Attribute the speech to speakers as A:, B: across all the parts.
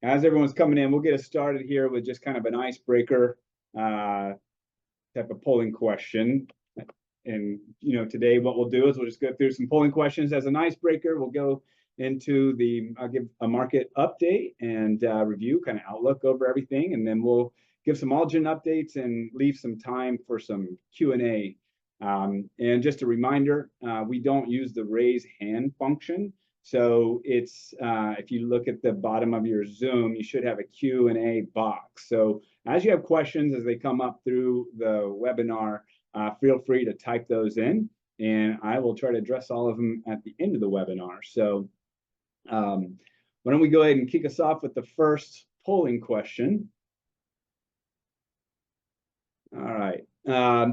A: As everyone's coming in, we'll get us started here with just kind of an icebreaker type of polling question. And today what we'll do is we'll just go through some polling questions as an icebreaker. We'll go into I'll give a market update and review, kind of outlook over everything, and then we'll give some AllGen updates and leave some time for some Q&A. And just a reminder, we don't use the raise hand function. So it's if you look at the bottom of your Zoom, you should have a Q&A box. So as you have questions as they come up through the webinar, feel free to type those in, and I will try to address all of them at the end of the webinar. So why don't we go ahead and kick us off with the first polling question. All right.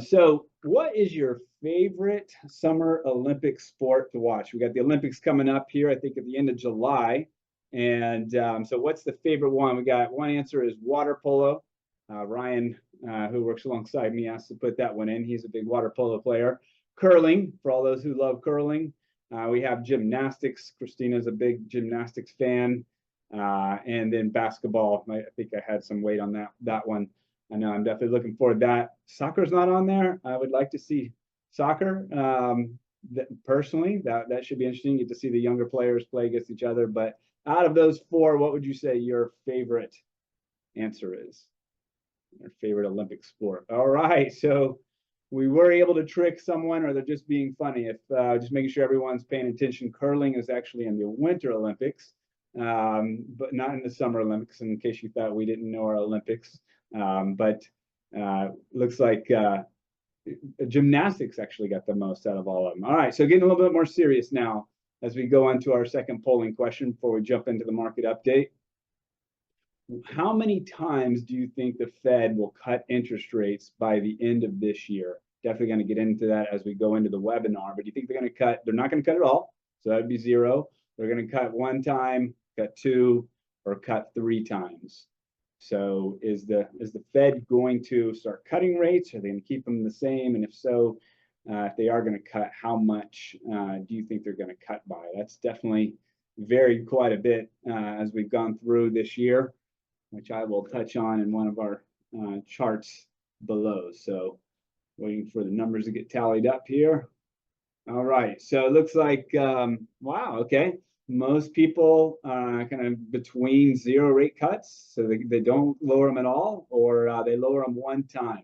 A: So what is your favorite Summer Olympic sport to watch? We got the Olympics coming up here, I think, at the end of July. And so what's the favorite one? We got one answer is water polo. Ryan, who works alongside me, asked to put that one in. He's a big water polo player. Curling, for all those who love curling. We have gymnastics. Christina's a big gymnastics fan. And then basketball. I think I had some weight on that one. I know I'm definitely looking forward to that. Soccer's not on there. I would like to see soccer. Personally, that should be interesting. You get to see the younger players play against each other. But out of those four, what would you say your favorite answer is? Your favorite Olympic sport? All right, so we were able to trick someone, or they're just being funny. If just making sure everyone's paying attention, curling is actually in the Winter Olympics, but not in the Summer Olympics, in case you thought we didn't know our Olympics. But looks like gymnastics actually got the most out of all of them. All right, so getting a little bit more serious now as we go on to our second polling question before we jump into the market update. How many times do you think the Fed will cut interest rates by the end of this year? Definitely going to get into that as we go into the webinar, but do you think they're going to cut? They're not going to cut at all, so that would be 0. They're going to cut 1 time, cut 2, or cut 3 times. So is the Fed going to start cutting rates? Are they going to keep them the same? And if so, if they are going to cut, how much do you think they're going to cut by? That's definitely varied quite a bit as we've gone through this year, which I will touch on in one of our charts below. So waiting for the numbers to get tallied up here. All right, so it looks like, wow, okay. Most people are kind of between 0 rate cuts, so they don't lower them at all, or they lower them 1 time.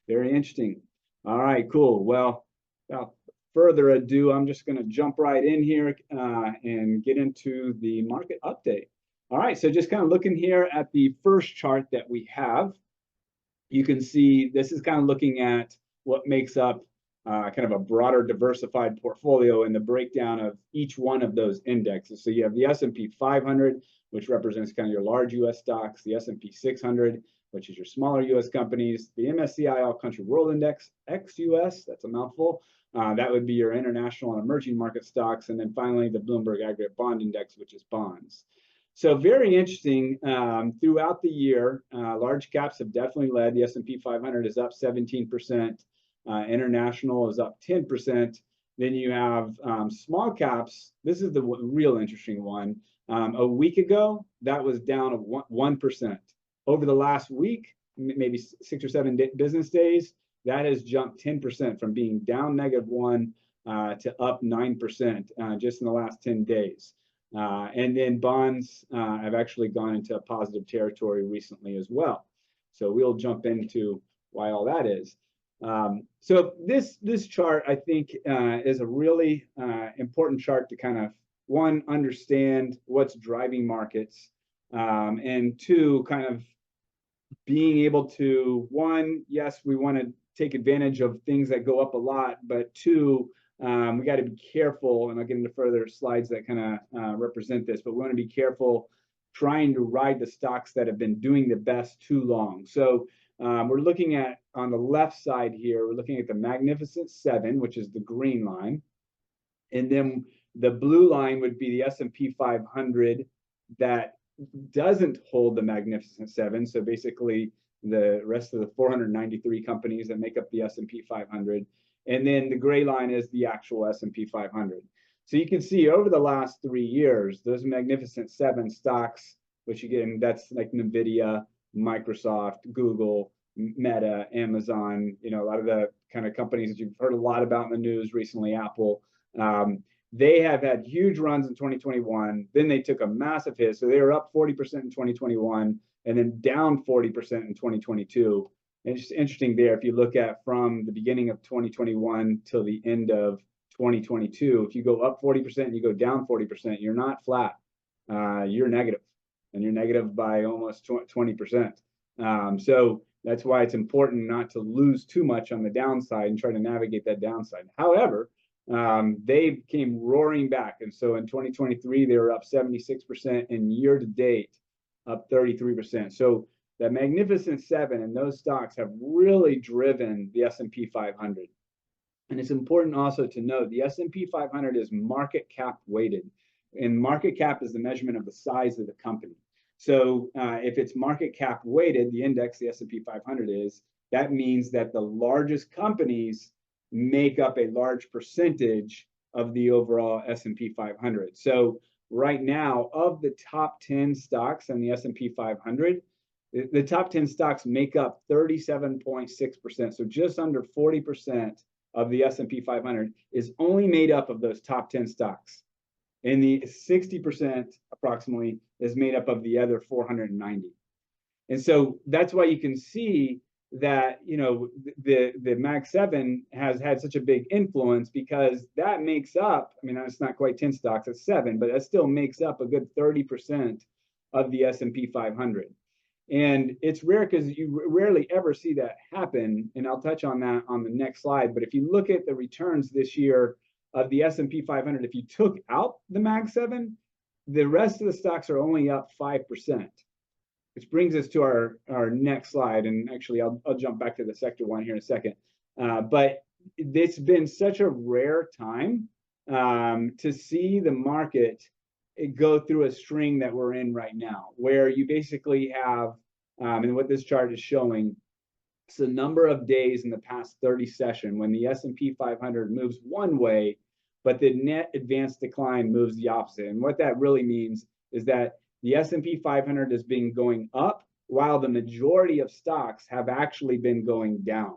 A: Very interesting. All right, cool. Well, without further ado, I'm just going to jump right in here and get into the market update. All right, so just kind of looking here at the first chart that we have, you can see this is kind of looking at what makes up kind of a broader diversified portfolio in the breakdown of each one of those indexes. So you have the S&P 500, which represents kind of your large U.S. stocks, the S&P 600, which is your smaller U.S. companies, the MSCI All Country World Index, ex-U.S., that's a mouthful. That would be your international and emerging market stocks, and then finally the Bloomberg Aggregate Bond Index, which is bonds. So very interesting. Throughout the year, large caps have definitely led. The S&P 500 is up 17%. International is up 10%. Then you have small caps. This is the real interesting one. A week ago, that was down 1%. Over the last week, maybe 6 or 7 business days, that has jumped 10% from being down -1 to up 9% just in the last 10 days. And then bonds have actually gone into positive territory recently as well. So we'll jump into why all that is. So this chart, I think, is a really important chart to kind of, 1, understand what's driving markets, and 2, kind of being able to, 1, yes, we want to take advantage of things that go up a lot, but 2, we got to be careful, and I'll get into further slides that kind of represent this, but we want to be careful trying to ride the stocks that have been doing the best too long. So we're looking at, on the left side here, we're looking at the Magnificent 7, which is the green line. And then the blue line would be the S&P 500 that doesn't hold the Magnificent 7. So basically the rest of the 493 companies that make up the S&P 500. And then the gray line is the actual S&P 500. So you can see over the last 3 years, those Magnificent 7 stocks which again, that's like NVIDIA, Microsoft, Google, Meta, Amazon, a lot of the kind of companies that you've heard a lot about in the news recently, Apple. They have had huge runs in 2021. Then they took a massive hit. So they were up 40% in 2021 and then down 40% in 2022. And it's just interesting there, if you look at from the beginning of 2021 till the end of 2022, if you go up 40% and you go down 40%, you're not flat. You're negative, and you're negative by almost 20%. So that's why it's important not to lose too much on the downside and try to navigate that downside. However, they came roaring back. And so in 2023, they were up 76%, and year to date, up 33%. So that Magnificent Seven and those stocks have really driven the S&P 500. And it's important also to note the S&P 500 is market cap weighted, and market cap is the measurement of the size of the company. So if it's market cap weighted, the index, the S&P 500 is, that means that the largest companies make up a large percentage of the overall S&P 500. So right now, of the top 10 stocks in the S&P 500, the top 10 stocks make up 37.6%. So just under 40% of the S&P 500 is only made up of those top 10 stocks. And the 60% approximately is made up of the other 490. And so that's why you can see that, the Mag 7 has had such a big influence, because that makes up, I mean, it's not quite 10 stocks, it's 7, but that still makes up a good 30% of the S&P 500. And it's rare because you rarely ever see that happen. And I'll touch on that on the next slide. But if you look at the returns this year of the S&P 500, if you took out the Mag 7, the rest of the stocks are only up 5%, which brings us to our next slide. And actually, I'll jump back to the sector one here in a second. But it's been such a rare time to see the market go through a string that we're in right now, where you basically have, and what this chart is showing, it's the number of days in the past 30 sessions when the S&P 500 moves one way, but the net advanced decline moves the opposite. And what that really means is that the S&P 500 has been going up while the majority of stocks have actually been going down.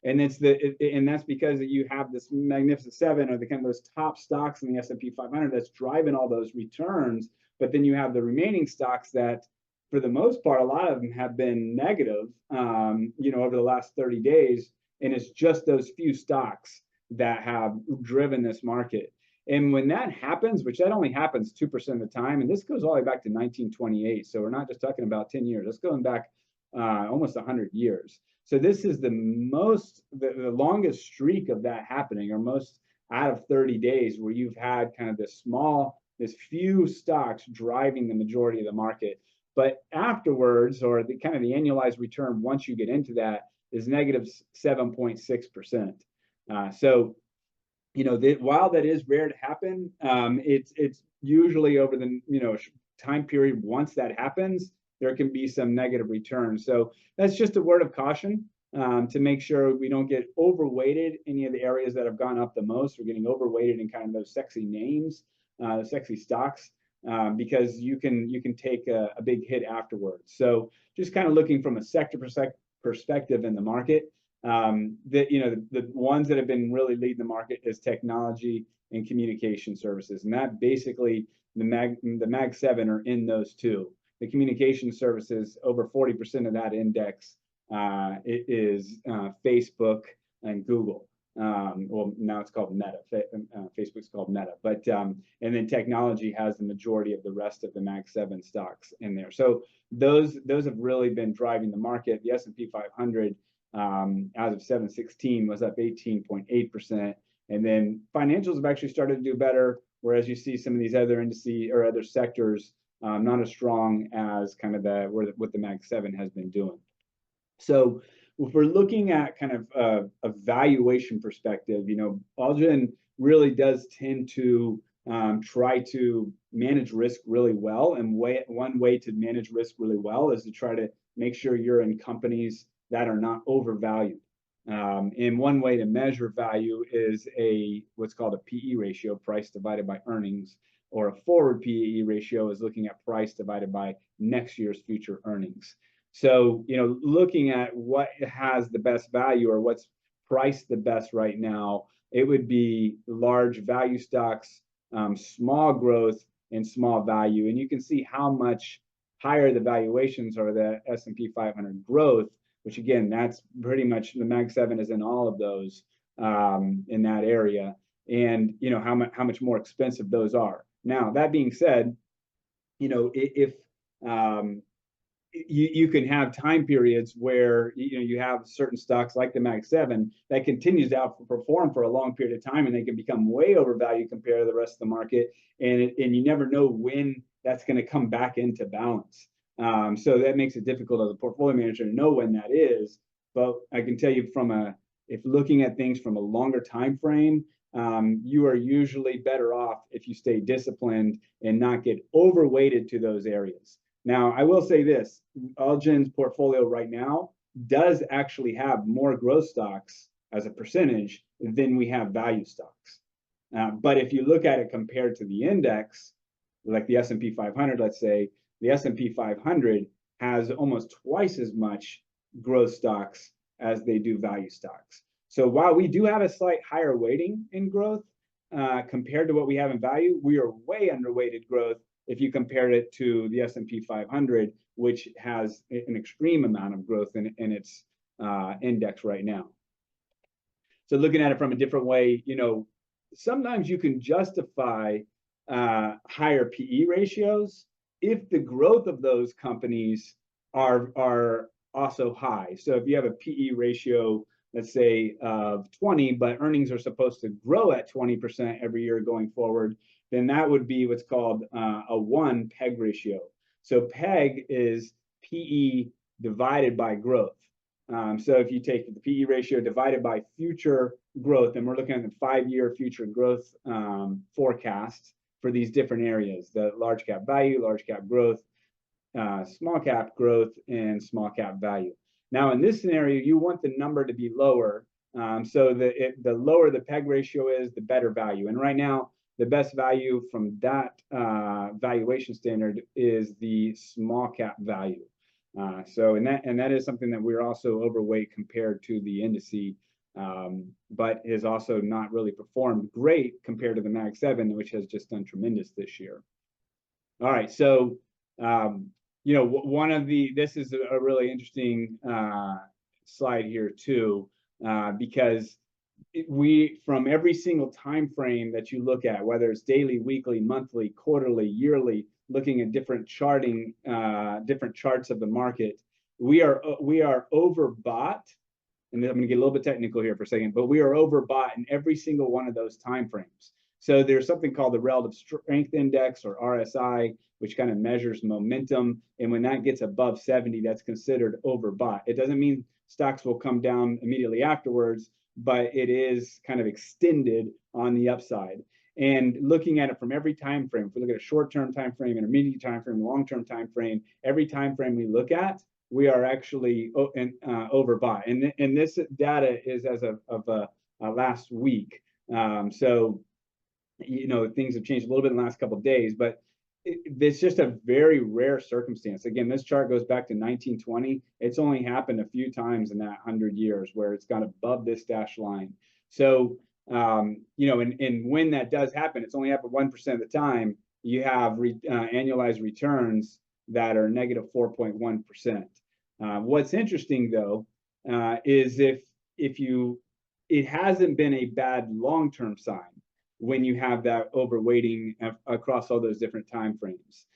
A: And that's because you have this Magnificent Seven, or the kind of those top stocks in the S&P 500 that's driving all those returns. But then you have the remaining stocks that, for the most part, a lot of them have been negative, over the last 30 days. And it's just those few stocks that have driven this market. And when that happens, which that only happens 2% of the time, and this goes all the way back to 1928. So we're not just talking about 10 years. It's going back almost 100 years. So this is the longest streak of that happening, or most out of 30 days, where you've had kind of this few stocks driving the majority of the market. But afterwards, or the kind of the annualized return once you get into that, is negative 7.6%. So, while that is rare to happen, it's usually over the time period. Once that happens, there can be some negative returns. So that's just a word of caution to make sure we don't get overweighted any of the areas that have gone up the most. We're getting overweighted in kind of those sexy names, sexy stocks, because you can take a big hit afterwards. So just kind of looking from a sector perspective in the market, the ones that have been really leading the market is technology and communication services. And that basically, the Mag 7 are in those two. The communication services, over 40% of that index it is Facebook and Google. Well, now it's called Meta. Facebook's called Meta. But and then technology has the majority of the rest of the Mag 7 stocks in there. So those have really been driving the market. The S&P 500 as of 7/16 was up 18.8%. And then financials have actually started to do better, whereas you see some of these other indices or other sectors not as strong as kind of what the Mag 7 has been doing. So if we're looking at kind of a valuation perspective, AllGen really does tend to try to manage risk really well. And one way to manage risk really well is to try to make sure you're in companies that are not overvalued. And one way to measure value is what's called a PE ratio, price divided by earnings. or a forward PE ratio is looking at price divided by next year's future earnings. So, looking at what has the best value or what's priced the best right now, it would be large value stocks, small growth, and small value. And you can see how much higher the valuations are the S&P 500 growth, which again, that's pretty much the Mag 7 is in all of those in that area, and how much more expensive those are. Now, that being said, if you can have time periods where you have certain stocks like the Mag 7 that continues to outperform for a long period of time, and they can become way overvalued compared to the rest of the market, and you never know when that's going to come back into balance. So that makes it difficult as a portfolio manager to know when that is. But I can tell you if looking at things from a longer time frame, you are usually better off if you stay disciplined and not get overweighted to those areas. Now, I will say this, AllGen's portfolio right now does actually have more growth stocks as a percentage than we have value stocks. But if you look at it compared to the index, like the S&P 500, let's say, the S&P 500 has almost twice as much growth stocks as they do value stocks. So while we do have a slight higher weighting in growth compared to what we have in value, we are way underweighted growth if you compare it to the S&P 500, which has an extreme amount of growth in its index right now. So looking at it from a different way, sometimes you can justify higher PE ratios if the growth of those companies are also high. So if you have a PE ratio, let's say of 20, but earnings are supposed to grow at 20% every year going forward, then that would be what's called a 1 PEG ratio. So PEG is PE divided by growth. So if you take the PE ratio divided by future growth, and we're looking at the 5-year future growth forecast for these different areas, the large cap value, large cap growth, small cap growth, and small cap value. Now, in this scenario, you want the number to be lower. So the lower the PEG ratio is, the better value. And right now, the best value from that valuation standard is the small cap value. And that is something that we're also overweight compared to the indice, but has also not really performed great compared to the Mag 7, which has just done tremendous this year. All right, so this is a really interesting slide here too, because from every single time frame that you look at, whether it's daily, weekly, monthly, quarterly, yearly, looking at different charting, different charts of the market, we are overbought. And I'm going to get a little bit technical here for a second, but we are overbought in every single one of those time frames. So there's something called the Relative Strength Index, or RSI, which kind of measures momentum. And when that gets above 70, that's considered overbought. It doesn't mean stocks will come down immediately afterwards, but it is kind of extended on the upside. And looking at it from every time frame, if we look at a short-term time frame, intermediate time frame, long-term time frame, every time frame we look at, we are actually overbought. And this data is as of last week. So things have changed a little bit in the last couple of days, but it's just a very rare circumstance. Again, this chart goes back to 1920. It's only happened a few times in that 100 years where it's gone above this dashed line. So, and when that does happen, it's only happened 1% of the time. You have annualized returns that are negative 4.1%. What's interesting though, is it hasn't been a bad long-term sign when you have that overweighting across all those different time frames.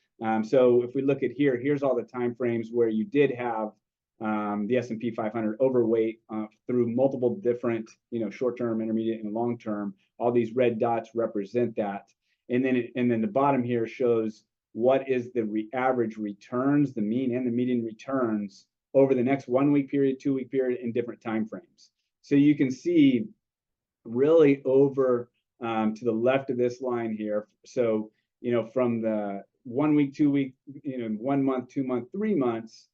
A: So if we look at here's all the time frames where you did have the S&P 500 overweight through multiple different, short-term, intermediate, and long-term. All these red dots represent that. And then the bottom here shows what is the average returns, the mean and the median returns over the next 1 week period, 2 week period, in different time frames. So you can see really over to the left of this line here. So, from the 1 week, 2 week, 1 month, 2 month, 3 months,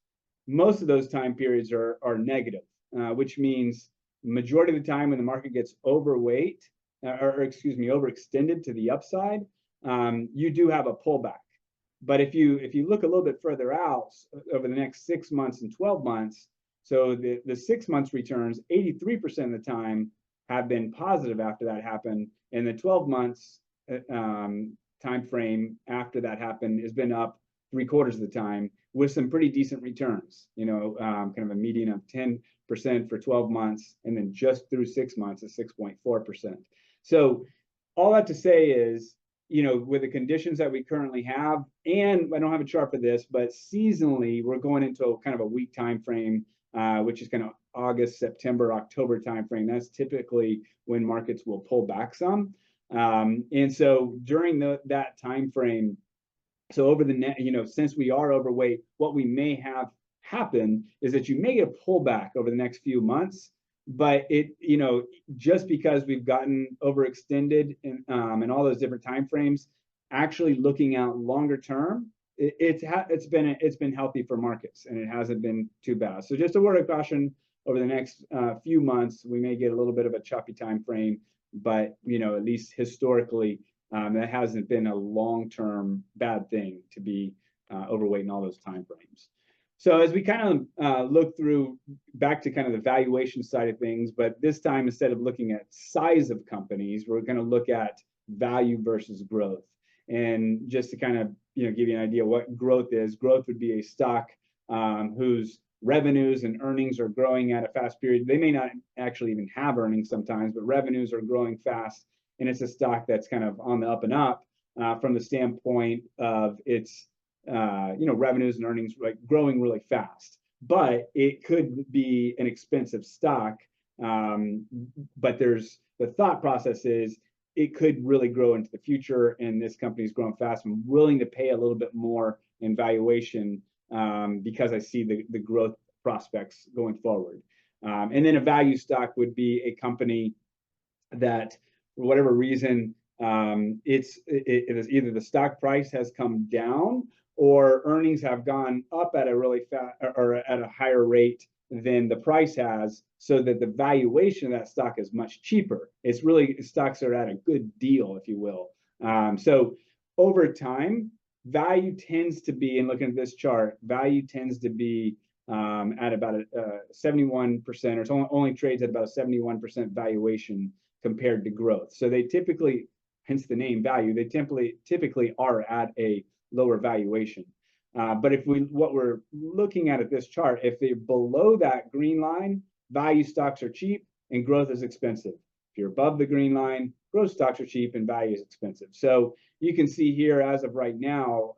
A: most of those time periods are negative, which means the majority of the time when the market gets overweight, overextended to the upside, you do have a pullback. But if you look a little bit further out over the next 6 months and 12 months, so the 6 months returns 83% of the time have been positive after that happened, and the 12 months time frame after that happened has been up 3/4 of the time with some pretty decent returns. Kind of a median of 10% for 12 months, and then just through 6 months is 6.4%. So all that to say is, with the conditions that we currently have, and I don't have a chart for this, but seasonally, we're going into a kind of a weak time frame, which is kind of August, September, October time frame. That's typically when markets will pull back some. And so during that time frame, so over the since we are overweight, what we may have happen is that you may get a pullback over the next few months, but just because we've gotten overextended in all those different time frames, actually looking out longer term, it's been healthy for markets, and it hasn't been too bad. So just a word of caution, over the next few months, we may get a little bit of a choppy time frame, but at least historically, that hasn't been a long-term bad thing to be overweight in all those time frames. So as we kind of look through back to kind of the valuation side of things, but this time, instead of looking at size of companies, we're going to look at value versus growth. And just to kind of give you an idea what growth is, growth would be a stock whose revenues and earnings are growing at a fast period. They may not actually even have earnings sometimes, but revenues are growing fast, and it's a stock that's kind of on the up and up from the standpoint of its revenues and earnings growing really fast. But it could be an expensive stock, but the thought process is it could really grow into the future, and this company's growing fast. I'm willing to pay a little bit more in valuation because I see the growth prospects going forward. And then a value stock would be a company that, for whatever reason, it is either the stock price has come down or earnings have gone up at a really fast or at a higher rate than the price has, so that the valuation of that stock is much cheaper. It's really, stocks are at a good deal, if you will. So over time, value tends to be, and looking at this chart, value tends to be at about a 71%, or it's only trades at about a 71% valuation compared to growth. So they typically, hence the name value, they typically are at a lower valuation. But what we're looking at this chart, if they're below that green line, value stocks are cheap and growth is expensive. If you're above the green line, growth stocks are cheap and value is expensive. So you can see here, as of right now,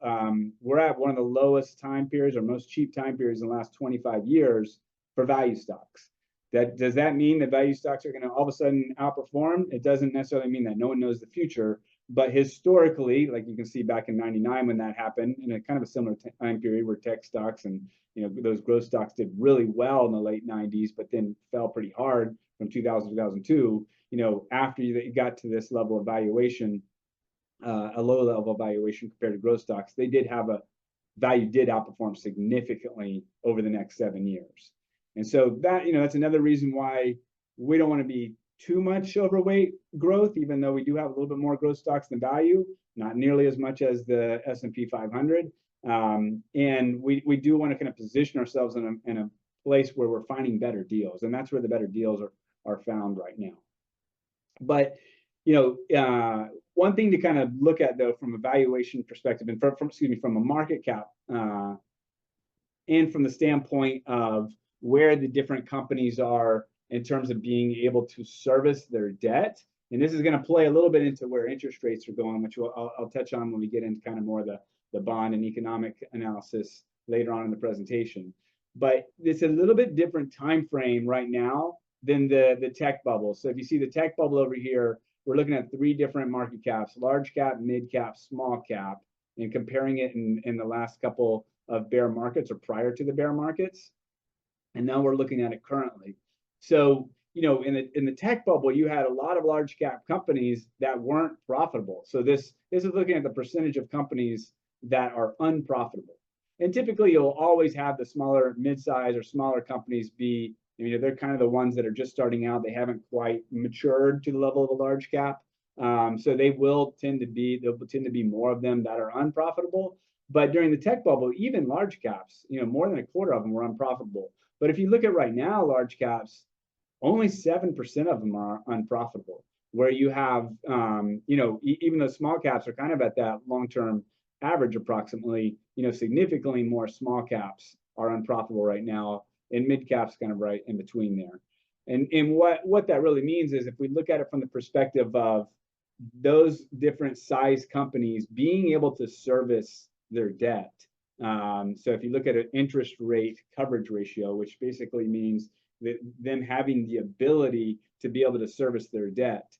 A: we're at one of the lowest time periods, or most cheap time periods in the last 25 years for value stocks. Does that mean that value stocks are going to all of a sudden outperform? It doesn't necessarily mean that. No one knows the future. But historically, like you can see back in '99 when that happened, in a kind of a similar time period where tech stocks and those growth stocks did really well in the late '90s, but then fell pretty hard from 2000 to 2002. After you got to this level of valuation, a low level of valuation compared to growth stocks, value did outperform significantly over the next 7 years. And so that's another reason why we don't want to be too much overweight growth, even though we do have a little bit more growth stocks than value, not nearly as much as the S&P 500. And we do want to kind of position ourselves in a place where we're finding better deals, and that's where the better deals are found right now. But one thing to kind of look at, though, from a valuation perspective, and from a market cap, and from the standpoint of where the different companies are in terms of being able to service their debt. And this is going to play a little bit into where interest rates are going, which I'll touch on when we get into kind of more the bond and economic analysis later on in the presentation. But it's a little bit different time frame right now than the tech bubble. So if you see the tech bubble over here, we're looking at 3 different market caps: large cap, mid cap, small cap, and comparing it in the last couple of bear markets, or prior to the bear markets. And now we're looking at it currently. So, in the tech bubble, you had a lot of large cap companies that weren't profitable. So this is looking at the percentage of companies that are unprofitable. And typically, you'll always have the smaller, mid-size, or smaller companies they're kind of the ones that are just starting out. They haven't quite matured to the level of a large cap. So they'll tend to be more of them that are unprofitable. But during the tech bubble, even large caps, more than a quarter of them were unprofitable. But if you look at right now, large caps, only 7% of them are unprofitable. Where you have, even though small caps are kind of at that long-term average approximately, significantly more small caps are unprofitable right now, and mid caps kind of right in between there. And what that really means is if we look at it from the perspective of those different size companies being able to service their debt. So if you look at an interest rate coverage ratio, which basically means that them having the ability to be able to service their debt,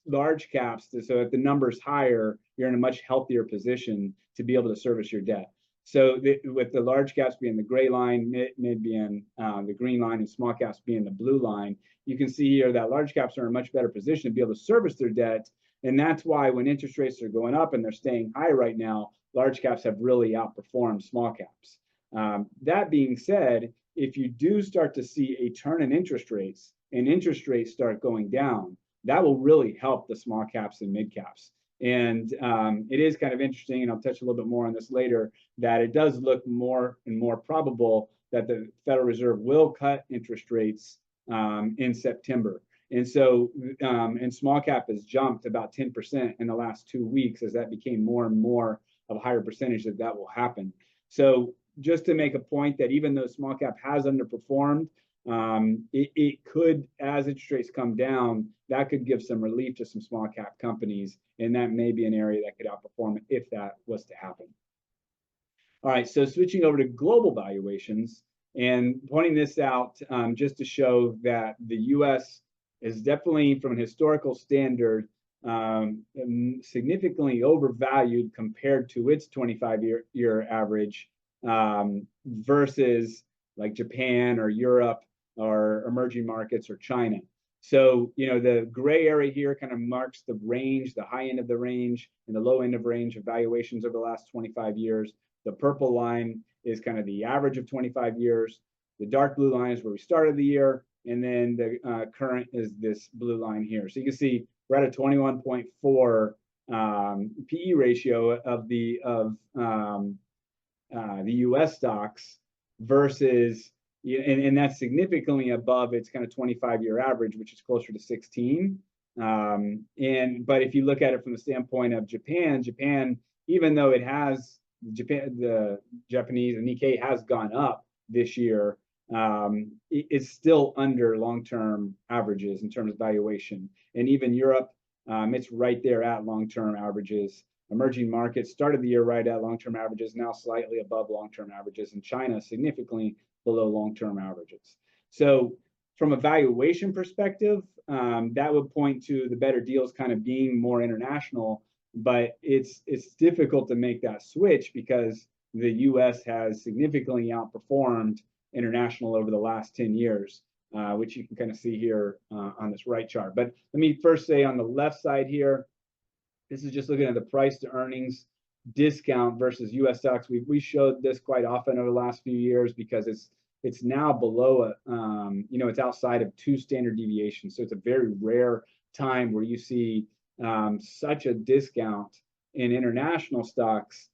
A: large caps, so if the number's higher, you're in a much healthier position to be able to service your debt. So with the large caps being the gray line, mid being the green line, and small caps being the blue line, you can see here that large caps are in a much better position to be able to service their debt. And that's why when interest rates are going up and they're staying high right now, large caps have really outperformed small caps. That being said, if you do start to see a turn in interest rates and interest rates start going down, that will really help the small caps and mid caps. And it is kind of interesting, and I'll touch a little bit more on this later, that it does look more and more probable that the Federal Reserve will cut interest rates in September. And so, and small cap has jumped about 10% in the last 2 weeks as that became more and more of a higher percentage that will happen. So just to make a point that even though small cap has underperformed, it could, as interest rates come down, that could give some relief to some small cap companies, and that may be an area that could outperform if that was to happen. All right, so switching over to global valuations and pointing this out just to show that the U.S. is definitely, from a historical standard, significantly overvalued compared to its 25-year average versus like Japan or Europe or emerging markets or China. So, the gray area here kind of marks the range, the high end of the range and the low end of range of valuations over the last 25 years. The purple line is kind of the average of 25 years. The dark blue line is where we started the year. And then the current is this blue line here. So you can see we're at a 21.4 PE ratio of the U.S. stocks versus, and that's significantly above its kind of 25-year average, which is closer to 16. But if you look at it from the standpoint of Japan, even though the Japanese and Nikkei has gone up this year, it's still under long-term averages in terms of valuation. And even Europe, it's right there at long-term averages. Emerging markets started the year right at long-term averages, now slightly above long-term averages, and China significantly below long-term averages. So from a valuation perspective, that would point to the better deals kind of being more international, but it's difficult to make that switch because the U.S. has significantly outperformed international over the last 10 years, which you can kind of see here on this right chart. But let me first say on the left side here, this is just looking at the price to earnings discount versus U.S. stocks. We showed this quite often over the last few years because it's now below it's outside of 2 standard deviations. So it's a very rare time where you see such a discount in international stocks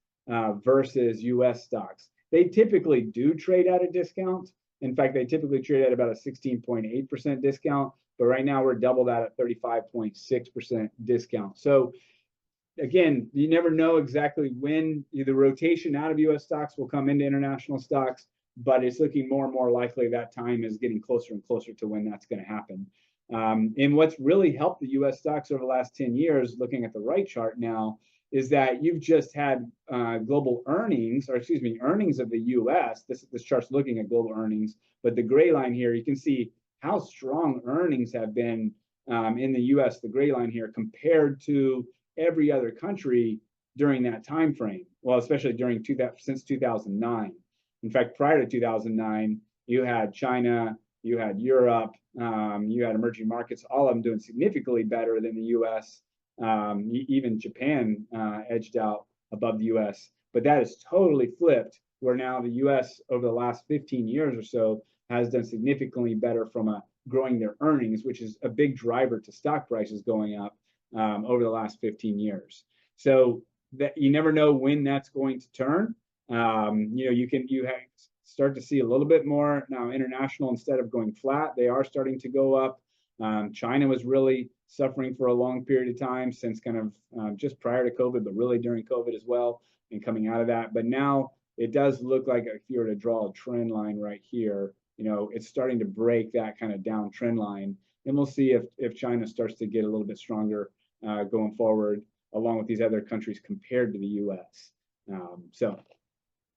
A: versus U.S. stocks. They typically do trade at a discount. In fact, they typically trade at about a 16.8% discount, but right now we're double that at 35.6% discount. So again, you never know exactly when the rotation out of U.S. stocks will come into international stocks, but it's looking more and more likely that time is getting closer and closer to when that's going to happen. And what's really helped the U.S. stocks over the last 10 years, looking at the right chart now, is that you've just had global earnings, or excuse me, earnings of the U.S. This chart's looking at global earnings, but the gray line here, you can see how strong earnings have been in the U.S., the gray line here, compared to every other country during that time frame. Well, especially since 2009. In fact, prior to 2009, you had China, you had Europe, you had emerging markets, all of them doing significantly better than the U.S. Even Japan edged out above the U.S. But that is totally flipped, where now the U.S. over the last 15 years or so has done significantly better from a growing their earnings, which is a big driver to stock prices going up over the last 15 years. So that you never know when that's going to turn. You start to see a little bit more now. International, instead of going flat, they are starting to go up. China was really suffering for a long period of time since kind of just prior to COVID, but really during COVID as well, and coming out of that. But now it does look like, if you were to draw a trend line right here, it's starting to break that kind of down trend line. And we'll see if China starts to get a little bit stronger going forward, along with these other countries compared to the US.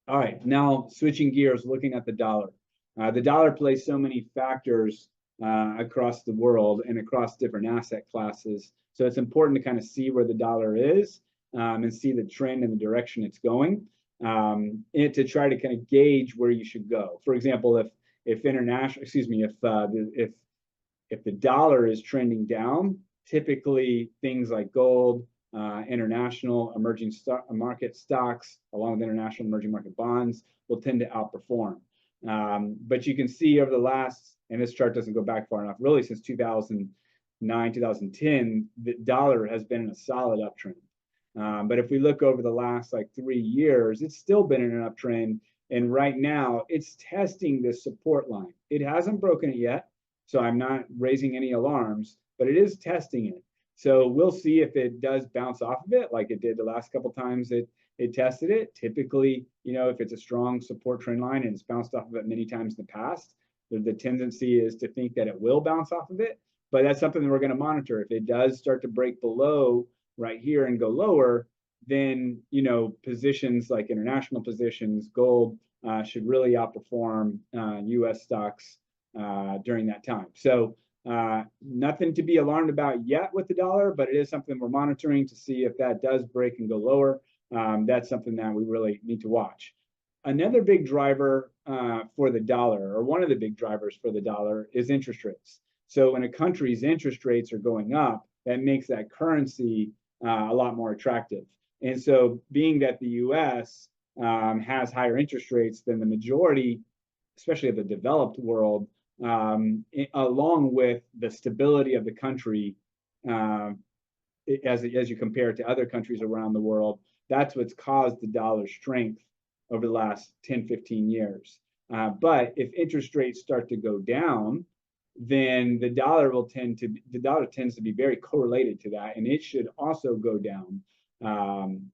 A: All right, now switching gears, looking at the dollar. The dollar plays so many factors across the world and across different asset classes. So it's important to kind of see where the dollar is and see the trend and the direction it's going, and to try to kind of gauge where you should go. For example, if the dollar is trending down, typically things like gold, international emerging market stocks, along with international emerging market bonds, will tend to outperform. But you can see over the last, and this chart doesn't go back far enough, really since 2009, 2010, the dollar has been in a solid uptrend. But if we look over the last 3 years, it's still been in an uptrend. And right now it's testing this support line. It hasn't broken it yet, so I'm not raising any alarms, but it is testing it. So we'll see if it does bounce off of it like it did the last couple times it tested it. Typically, if it's a strong support trend line and it's bounced off of it many times in the past, the tendency is to think that it will bounce off of it. But that's something that we're going to monitor. If it does start to break below right here and go lower, then positions like international positions, gold, should really outperform US stocks during that time. So nothing to be alarmed about yet with the dollar, but it is something we're monitoring to see if that does break and go lower. That's something that we really need to watch. Another big driver for the dollar, or one of the big drivers for the dollar, is interest rates. So when a country's interest rates are going up, that makes that currency a lot more attractive. And so being that the US has higher interest rates than the majority, especially of the developed world, along with the stability of the country, as you compare it to other countries around the world, that's what's caused the dollar's strength over the last 10, 15 years. But if interest rates start to go down, then the dollar tends to be very correlated to that, and it should also go down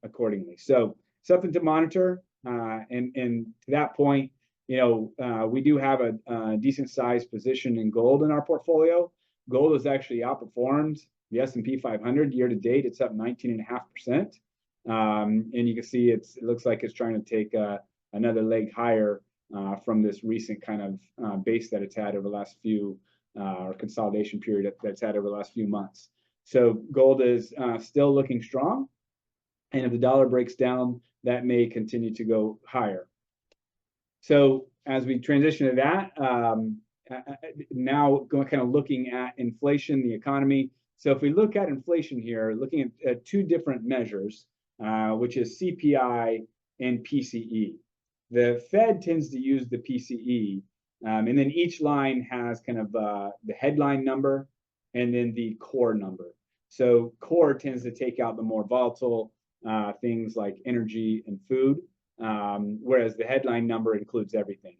A: accordingly. So something to monitor. And to that point, we do have a decent sized position in gold in our portfolio. Gold has actually outperformed the S&P 500 year to date. It's up 19.5%. And you can see it looks like it's trying to take another leg higher from this recent kind of base that it's had over the last few, or consolidation period that's had over the last few months. So gold is still looking strong. And if the dollar breaks down, that may continue to go higher. So as we transition to that, now kind of looking at inflation, the economy. So if we look at inflation here, looking at two different measures, which is CPI and PCE. The Fed tends to use the PCE, and then each line has kind of the headline number and then the core number. So core tends to take out the more volatile things like energy and food, whereas the headline number includes everything.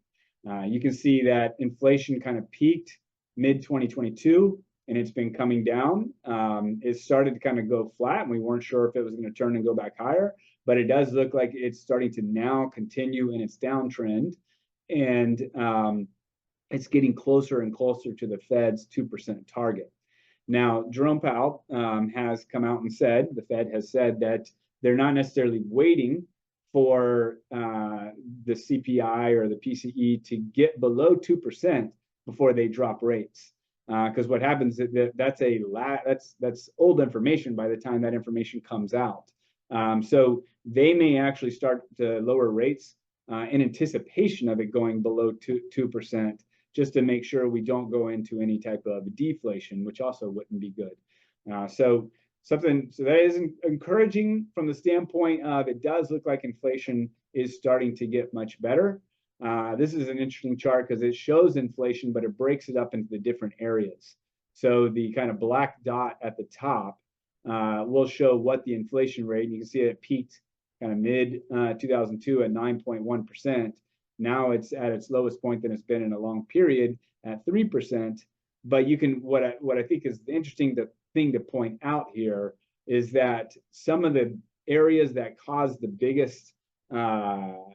A: You can see that inflation kind of peaked mid-2022, and it's been coming down. It started to kind of go flat, and we weren't sure if it was going to turn and go back higher, but it does look like it's starting to now continue in its downtrend, and it's getting closer and closer to the Fed's 2% target. Now, Jerome Powell has come out and said, the Fed has said that they're not necessarily waiting for the CPI or the PCE to get below 2% before they drop rates. Because what happens is that's old information by the time that information comes out. So they may actually start to lower rates in anticipation of it going below 2%, just to make sure we don't go into any type of deflation, which also wouldn't be good. So that is encouraging from the standpoint of it does look like inflation is starting to get much better. This is an interesting chart because it shows inflation, but it breaks it up into the different areas. So the kind of black dot at the top will show what the inflation rate, and you can see it peaked kind of mid 2002 at 9.1%. Now it's at its lowest point that it's been in a long period at 3%. But you can, what I think is the interesting thing to point out here is that some of the areas that cause the biggest kind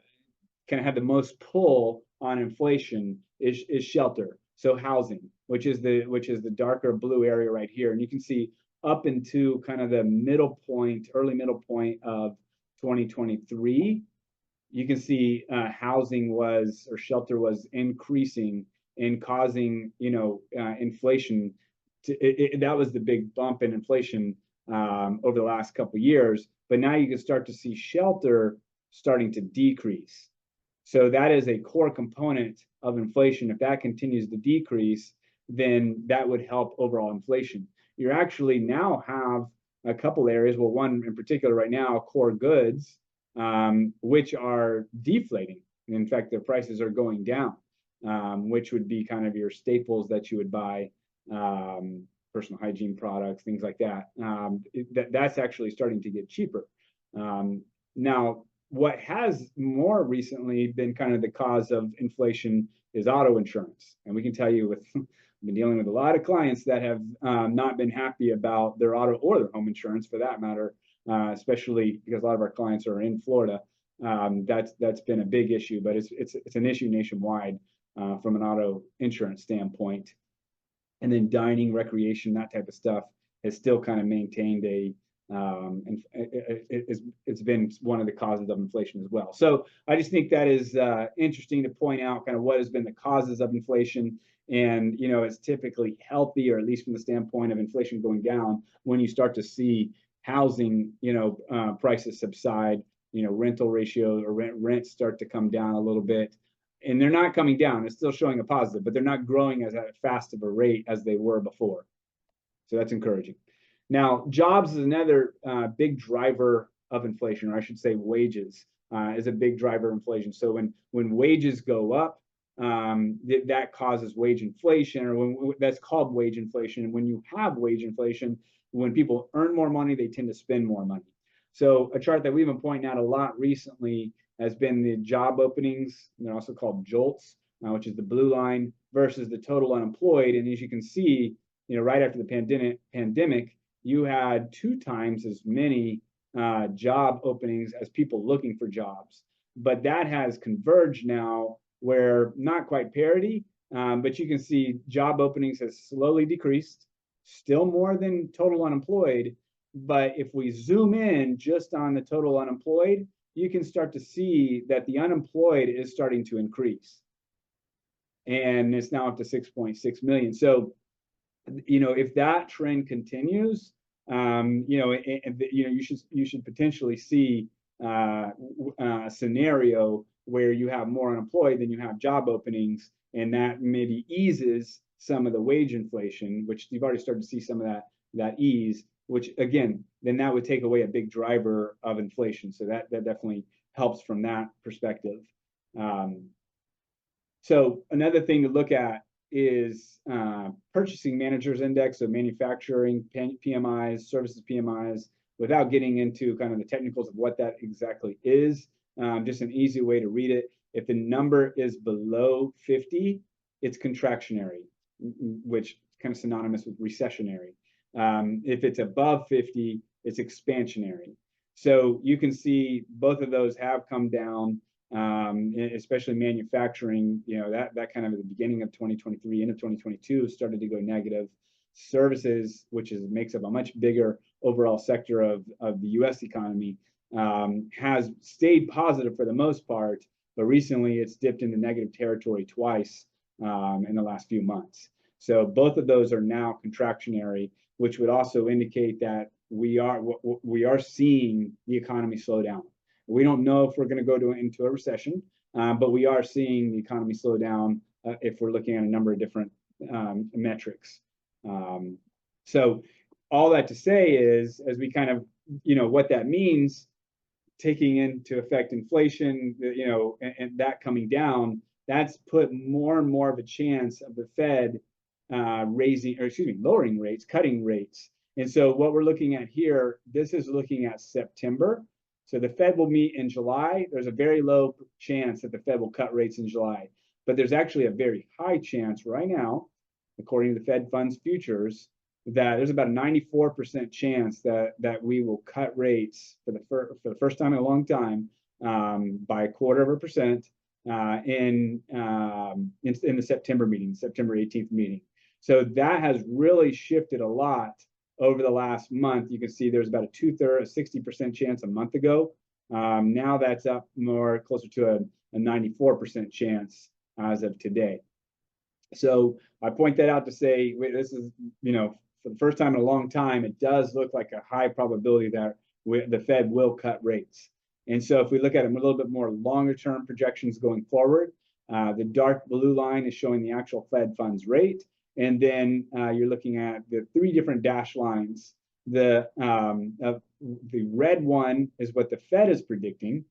A: of have the most pull on inflation is shelter. So housing, which is the darker blue area right here, and you can see up into kind of the middle point, early middle point of 2023, you can see housing was, or shelter was, increasing and causing, inflation. That was the big bump in inflation over the last couple of years. But now you can start to see shelter starting to decrease. So that is a core component of inflation. If that continues to decrease, then that would help overall inflation. You actually now have a couple areas, well, one in particular right now, core goods, which are deflating. And in fact, their prices are going down, which would be kind of your staples that you would buy, personal hygiene products, things like that. That's actually starting to get cheaper. Now, what has more recently been kind of the cause of inflation is auto insurance. And we can tell you I've been dealing with a lot of clients that have not been happy about their auto or their home insurance for that matter, especially because a lot of our clients are in Florida. That's been a big issue, but it's an issue nationwide from an auto insurance standpoint. And then dining, recreation, that type of stuff has still kind of maintained and it's been one of the causes of inflation as well. So I just think that is interesting to point out kind of what has been the causes of inflation. And, it's typically healthy, or at least from the standpoint of inflation going down, when you start to see housing, prices subside, rental ratio or rents start to come down a little bit. And they're not coming down. It's still showing a positive, but they're not growing as fast of a rate as they were before. So that's encouraging. Now, jobs is another big driver of inflation, or I should say wages is a big driver of inflation. So when wages go up, that causes wage inflation, or that's called wage inflation. And when you have wage inflation, when people earn more money, they tend to spend more money. So a chart that we've been pointing out a lot recently has been the job openings, they're also called JOLTS, which is the blue line, versus the total unemployed. And as you can see, right after the pandemic, you had 2 times as many job openings as people looking for jobs. But that has converged now, where not quite parity, but you can see job openings has slowly decreased, still more than total unemployed. But if we zoom in just on the total unemployed, you can start to see that the unemployed is starting to increase. And it's now up to 6.6 million. So, if that trend continues, you should potentially see a scenario where you have more unemployed than you have job openings, and that maybe eases some of the wage inflation, which you've already started to see some of that ease, which again, then that would take away a big driver of inflation. So that definitely helps from that perspective. So another thing to look at is purchasing managers index, so manufacturing PMIs, services PMIs, without getting into kind of the technicals of what that exactly is. Just an easy way to read it. If the number is below 50, it's contractionary, which is kind of synonymous with recessionary. If it's above 50, it's expansionary. So you can see both of those have come down, especially manufacturing, that kind of at the beginning of 2023, end of 2022, started to go negative. Services, which makes up a much bigger overall sector of the US economy, has stayed positive for the most part, but recently it's dipped into negative territory twice in the last few months. So both of those are now contractionary, which would also indicate that we are seeing the economy slow down. We don't know if we're going to go into a recession, but we are seeing the economy slow down if we're looking at a number of different metrics. So all that to say is, as we kind of, what that means taking into effect inflation, and that coming down, that's put more and more of a chance of the Fed lowering rates, cutting rates. And so what we're looking at here, this is looking at September. So the Fed will meet in July. There's a very low chance that the Fed will cut rates in July, but there's actually a very high chance right now, according to the Fed funds futures, that there's about a 94% chance that we will cut rates for the first time in a long time by 0.25% in the September meeting, September 18th meeting. So that has really shifted a lot over the last month. You can see there's about a 60% chance a month ago. Now that's up more closer to a 94% chance as of today. So I point that out to say, this is, for the first time in a long time, it does look like a high probability that the Fed will cut rates. And so if we look at them a little bit more longer term projections going forward, the dark blue line is showing the actual Fed funds rate. And then you're looking at the 3 different dash lines. The red one is what the Fed is predicting.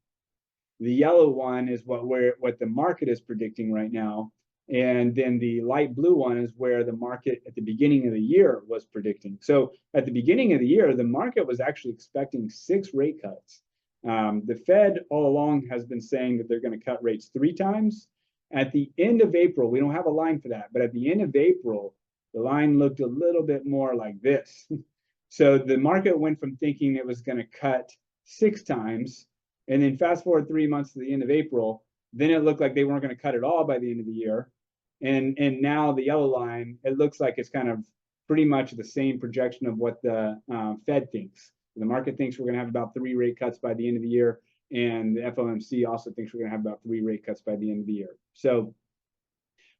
A: The yellow one is what the market is predicting right now. And then the light blue one is where the market at the beginning of the year was predicting. So at the beginning of the year, the market was actually expecting 6 rate cuts. The Fed all along has been saying that they're going to cut rates 3 times. At the end of April, we don't have a line for that, but at the end of April, the line looked a little bit more like this. So the market went from thinking it was going to cut 6 times, and then fast forward 3 months to the end of April, then it looked like they weren't going to cut it all by the end of the year. And now the yellow line, it looks like it's kind of pretty much the same projection of what the Fed thinks. The market thinks we're going to have about 3 rate cuts by the end of the year. And the FOMC also thinks we're going to have about 3 rate cuts by the end of the year. So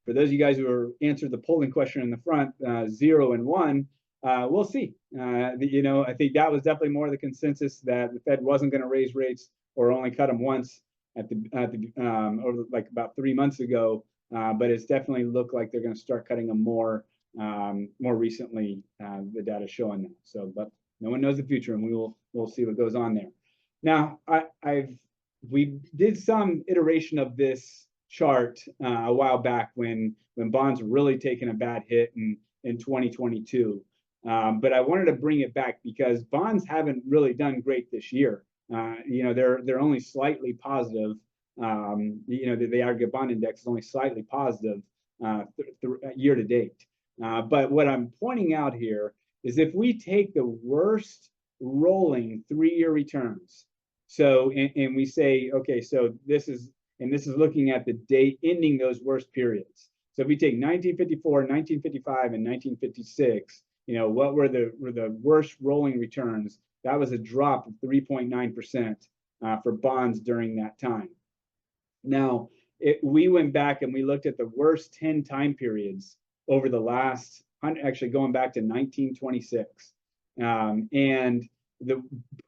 A: for those of you guys who answered the polling question in the front, 0 and 1, we'll see. I think that was definitely more of the consensus that the Fed wasn't going to raise rates or only cut them once over like about 3 months ago. But it's definitely looked like they're going to start cutting them more recently. The data is showing that. So, but no one knows the future, and we'll see what goes on there. Now, we did some iteration of this chart a while back when bonds were really taking a bad hit in 2022. But I wanted to bring it back because bonds haven't really done great this year. They're only slightly positive. The aggregate bond index is only slightly positive year to date. But what I'm pointing out here is if we take the worst rolling 3-year returns, so and we say, okay, so this is looking at the date ending those worst periods. So if we take 1954, 1955, and 1956, what were the worst rolling returns? That was a drop of 3.9% for bonds during that time. Now, we went back and we looked at the worst 10 time periods over the last, actually going back to 1926. And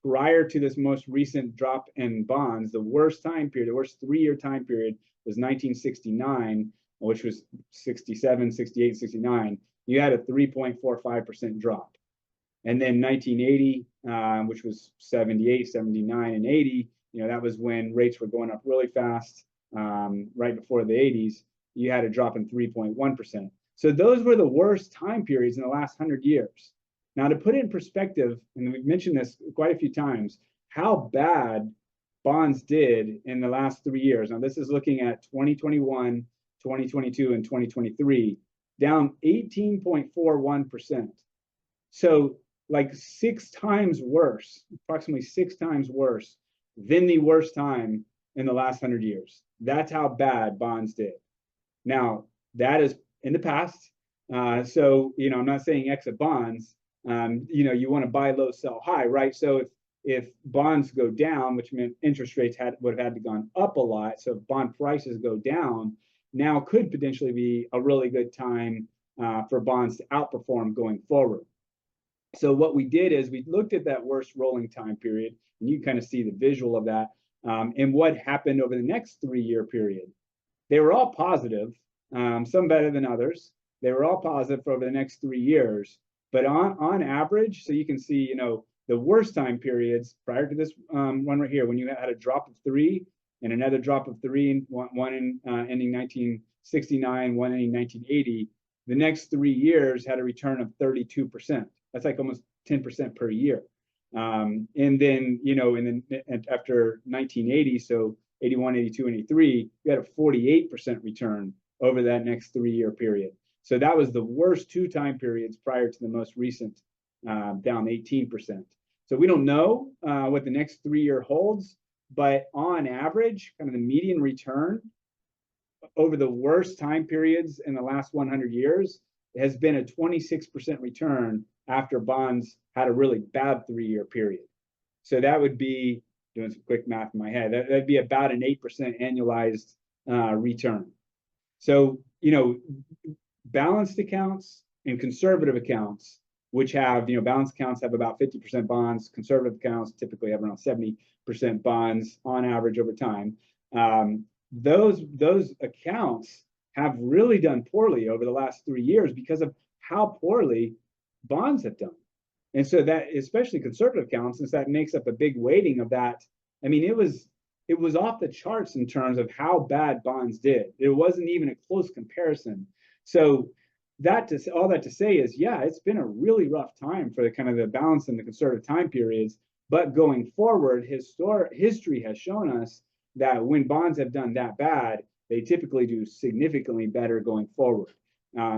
A: prior to this most recent drop in bonds, the worst time period, the worst 3-year time period was 1969, which was 67, 68, 69. You had a 3.45% drop. And then 1980, which was 78, 79, and 80, that was when rates were going up really fast, right before the 80s. You had a drop in 3.1%. So those were the worst time periods in the last 100 years. Now, to put it in perspective, and we've mentioned this quite a few times, how bad bonds did in the last 3 years. Now, this is looking at 2021, 2022, and 2023, down 18.41%. So like 6 times worse, approximately 6 times worse than the worst time in the last 100 years. That's how bad bonds did. Now, that is in the past. So, I'm not saying exit bonds. You want to buy low, sell high, right? So if bonds go down, which meant interest rates would have had to gone up a lot. So if bond prices go down, now could potentially be a really good time for bonds to outperform going forward. So what we did is we looked at that worst rolling time period, and you kind of see the visual of that, and what happened over the next 3-year period. They were all positive, some better than others. They were all positive for over the next 3 years. But on average, so you can see, The worst time periods prior to this one right here, when you had a drop of 3 and another drop of 3, one in ending 1969, one ending 1980, the next 3 years had a return of 32%. That's like almost 10% per year. And then, and then after 1980, so 81, 82, and 83, you had a 48% return over that next 3-year period. So that was the worst 2 time periods prior to the most recent, down 18%. So we don't know what the next 3-year holds, but on average, kind of the median return over the worst time periods in the last 100 years has been a 26% return after bonds had a really bad 3-year period. So that would be, doing some quick math in my head, that'd be about an 8% annualized return. So, balanced accounts and conservative accounts, which have, balanced accounts have about 50% bonds, conservative accounts typically have around 70% bonds on average over time. Those accounts have really done poorly over the last 3 years because of how poorly bonds have done. And so that, especially conservative accounts, since that makes up a big weighting of that, I mean, it was off the charts in terms of how bad bonds did. It wasn't even a close comparison. So all that to say is, yeah, it's been a really rough time for the kind of the balance in the conservative time periods. But going forward, history has shown us that when bonds have done that bad, they typically do significantly better going forward.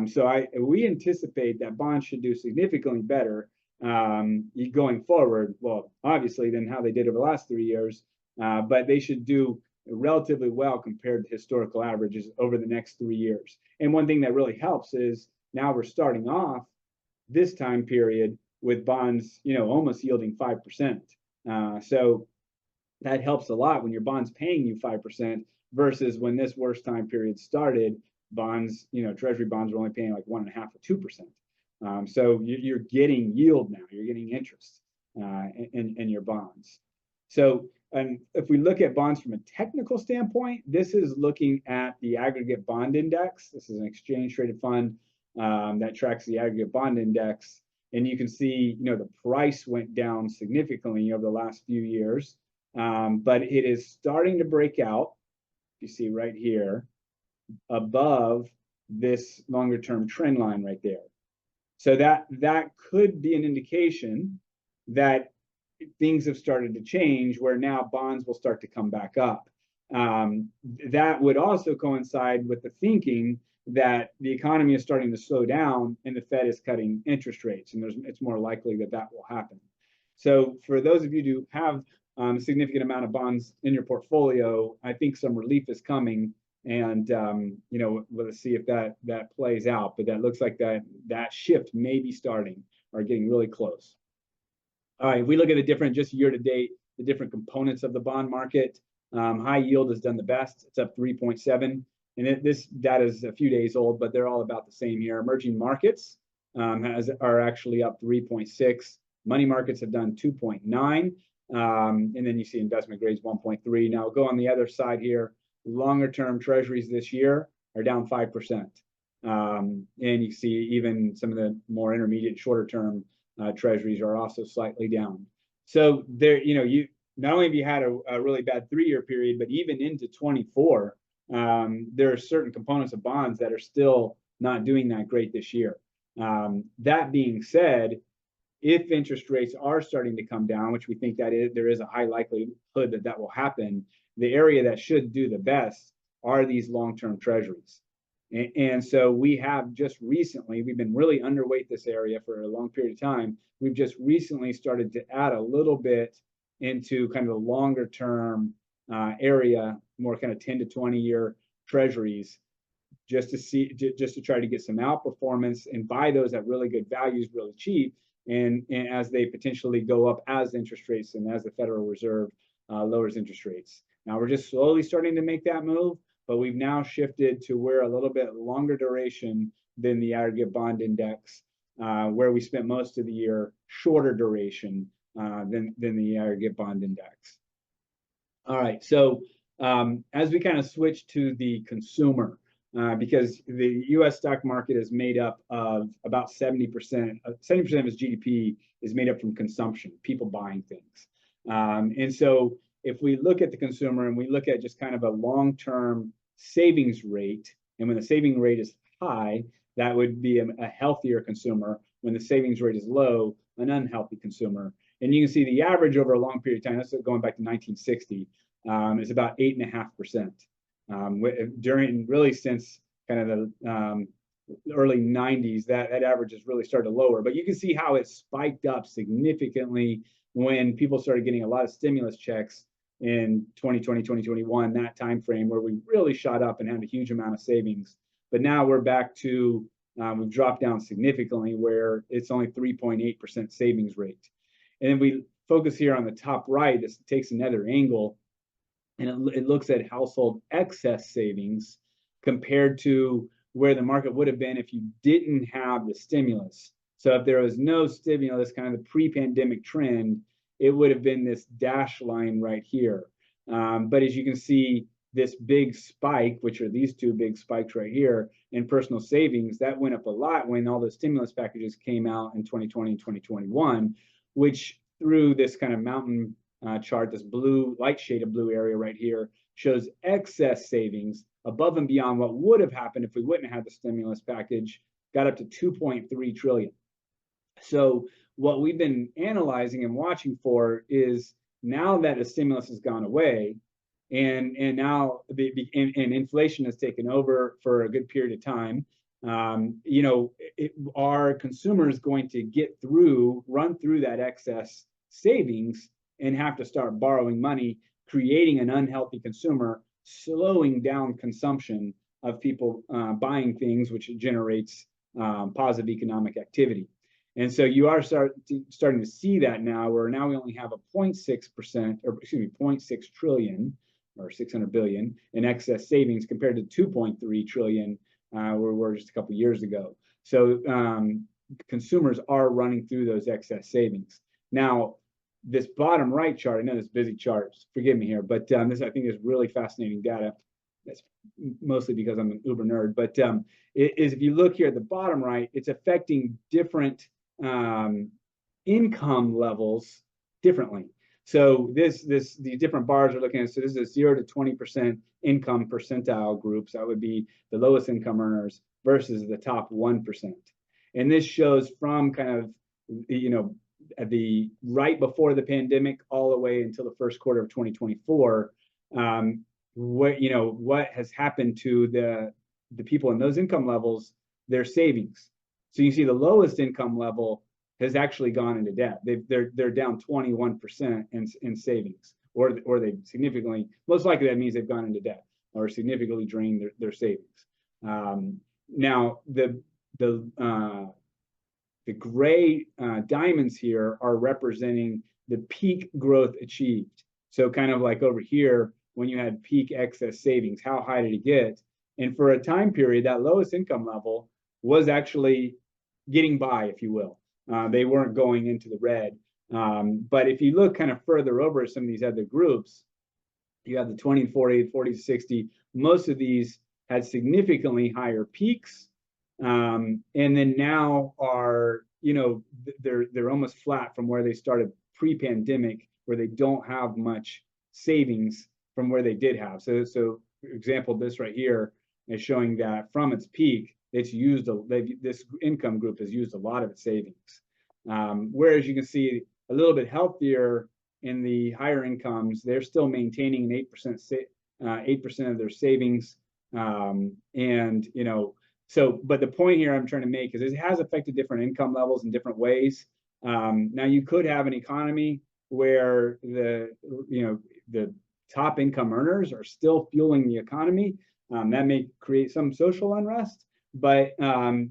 A: So we anticipate that bonds should do significantly better going forward. Well, obviously, than how they did over the last 3 years, but they should do relatively well compared to historical averages over the next 3 years. And one thing that really helps is now we're starting off this time period with bonds, almost yielding 5%. So that helps a lot when your bond's paying you 5% versus when this worst time period started, bonds, treasury bonds were only paying like 1.5 or 2%. So you're getting yield now, you're getting interest in your bonds. So if we look at bonds from a technical standpoint, this is looking at the aggregate bond index. This is an exchange traded fund that tracks the aggregate bond index. And you can see, the price went down significantly over the last few years, but it is starting to break out. You see right here above this longer term trend line right there. So that could be an indication that things have started to change where now bonds will start to come back up. That would also coincide with the thinking that the economy is starting to slow down and the Fed is cutting interest rates, and it's more likely that will happen. So for those of you who have a significant amount of bonds in your portfolio, I think some relief is coming, and let's see if that plays out. But that looks like that shift may be starting or getting really close. All right, if we look at the different, just year to date, the different components of the bond market, high yield has done the best. It's up 3.7. And this data is a few days old, but they're all about the same here. Emerging markets are actually up 3.6. Money markets have done 2.9. And then you see investment grades 1.3. Now go on the other side here. Longer term treasuries this year are down 5%. And you see even some of the more intermediate, shorter term treasuries are also slightly down. So there, you not only have you had a really bad 3-year period, but even into 24, there are certain components of bonds that are still not doing that great this year. That being said, if interest rates are starting to come down, which we think there is a high likelihood that will happen, the area that should do the best are these long-term treasuries. And so we have just recently, we've been really underweight this area for a long period of time. We've just recently started to add a little bit into kind of the longer term area, more kind of 10 to 20 year treasuries, just to try to get some outperformance and buy those at really good values, really cheap. And as they potentially go up as interest rates and as the Federal Reserve lowers interest rates. Now we're just slowly starting to make that move, but we've now shifted to where a little bit longer duration than the aggregate bond index, where we spent most of the year shorter duration than the aggregate bond index. All right, so as we kind of switch to the consumer, because the U.S. stock market is made up of about 70%. 70% of its GDP is made up from consumption, people buying things. And so if we look at the consumer and we look at just kind of a long-term savings rate, and when the saving rate is high, that would be a healthier consumer. When the savings rate is low, an unhealthy consumer. And you can see the average over a long period of time, that's going back to 1960, is about 8.5%. During really since kind of the early 90s, that average has really started to lower. But you can see how it spiked up significantly when people started getting a lot of stimulus checks in 2020, 2021, that time frame where we really shot up and had a huge amount of savings. But now we're back to, we've dropped down significantly where it's only 3.8% savings rate. And then we focus here on the top right, this takes another angle, and it looks at household excess savings compared to where the market would have been if you didn't have the stimulus. So if there was no stimulus, kind of the pre-pandemic trend, it would have been this dash line right here. But as you can see, this big spike, which are these two big spikes right here in personal savings, that went up a lot when all the stimulus packages came out in 2020 and 2021, which through this kind of mountain chart, this blue, light shaded blue area right here, shows excess savings above and beyond what would have happened if we wouldn't have had the stimulus package, got up to 2.3 trillion. So what we've been analyzing and watching for is now that the stimulus has gone away, and now and inflation has taken over for a good period of time, you know, are consumers going to run through that excess savings and have to start borrowing money, creating an unhealthy consumer, slowing down consumption of people buying things, which generates positive economic activity. And so you are starting to see that now, where now we only have a 0.6%, or excuse me, 0.6 trillion or 600 billion in excess savings compared to 2.3 trillion where we were just a couple of years ago. So consumers are running through those excess savings. Now, this bottom right chart, I know this busy chart, forgive me here, but this I think is really fascinating data. That's mostly because I'm an uber nerd, but if you look here at the bottom right, it's affecting different income levels differently. So these different bars are looking at, so this is a 0 to 20% income percentile groups. That would be the lowest income earners versus the top 1%. And this shows from kind of, you know, at the right before the pandemic all the way until the first quarter of 2024, what has happened to the people in those income levels, their savings. So you see the lowest income level has actually gone into debt. They're down 21% in savings, or they significantly, most likely that means they've gone into debt or significantly drained their savings. Now the gray diamonds here are representing the peak growth achieved. So kind of like over here, when you had peak excess savings, how high did it get? And for a time period, that lowest income level was actually getting by, if you will. They weren't going into the red. But if you look kind of further over at some of these other groups, you have the 20 to 40, 40 to 60. Most of these had significantly higher peaks. And then now are, you know, they're almost flat from where they started pre-pandemic, where they don't have much savings from where they did have. So for example, this right here is showing that from its peak, it's used this income group has used a lot of its savings. Whereas you can see a little bit healthier in the higher incomes, they're still maintaining an 8% of their savings. And you know, so, but the point here I'm trying to make is it has affected different income levels in different ways. Now you could have an economy where the top income earners are still fueling the economy. That may create some social unrest, but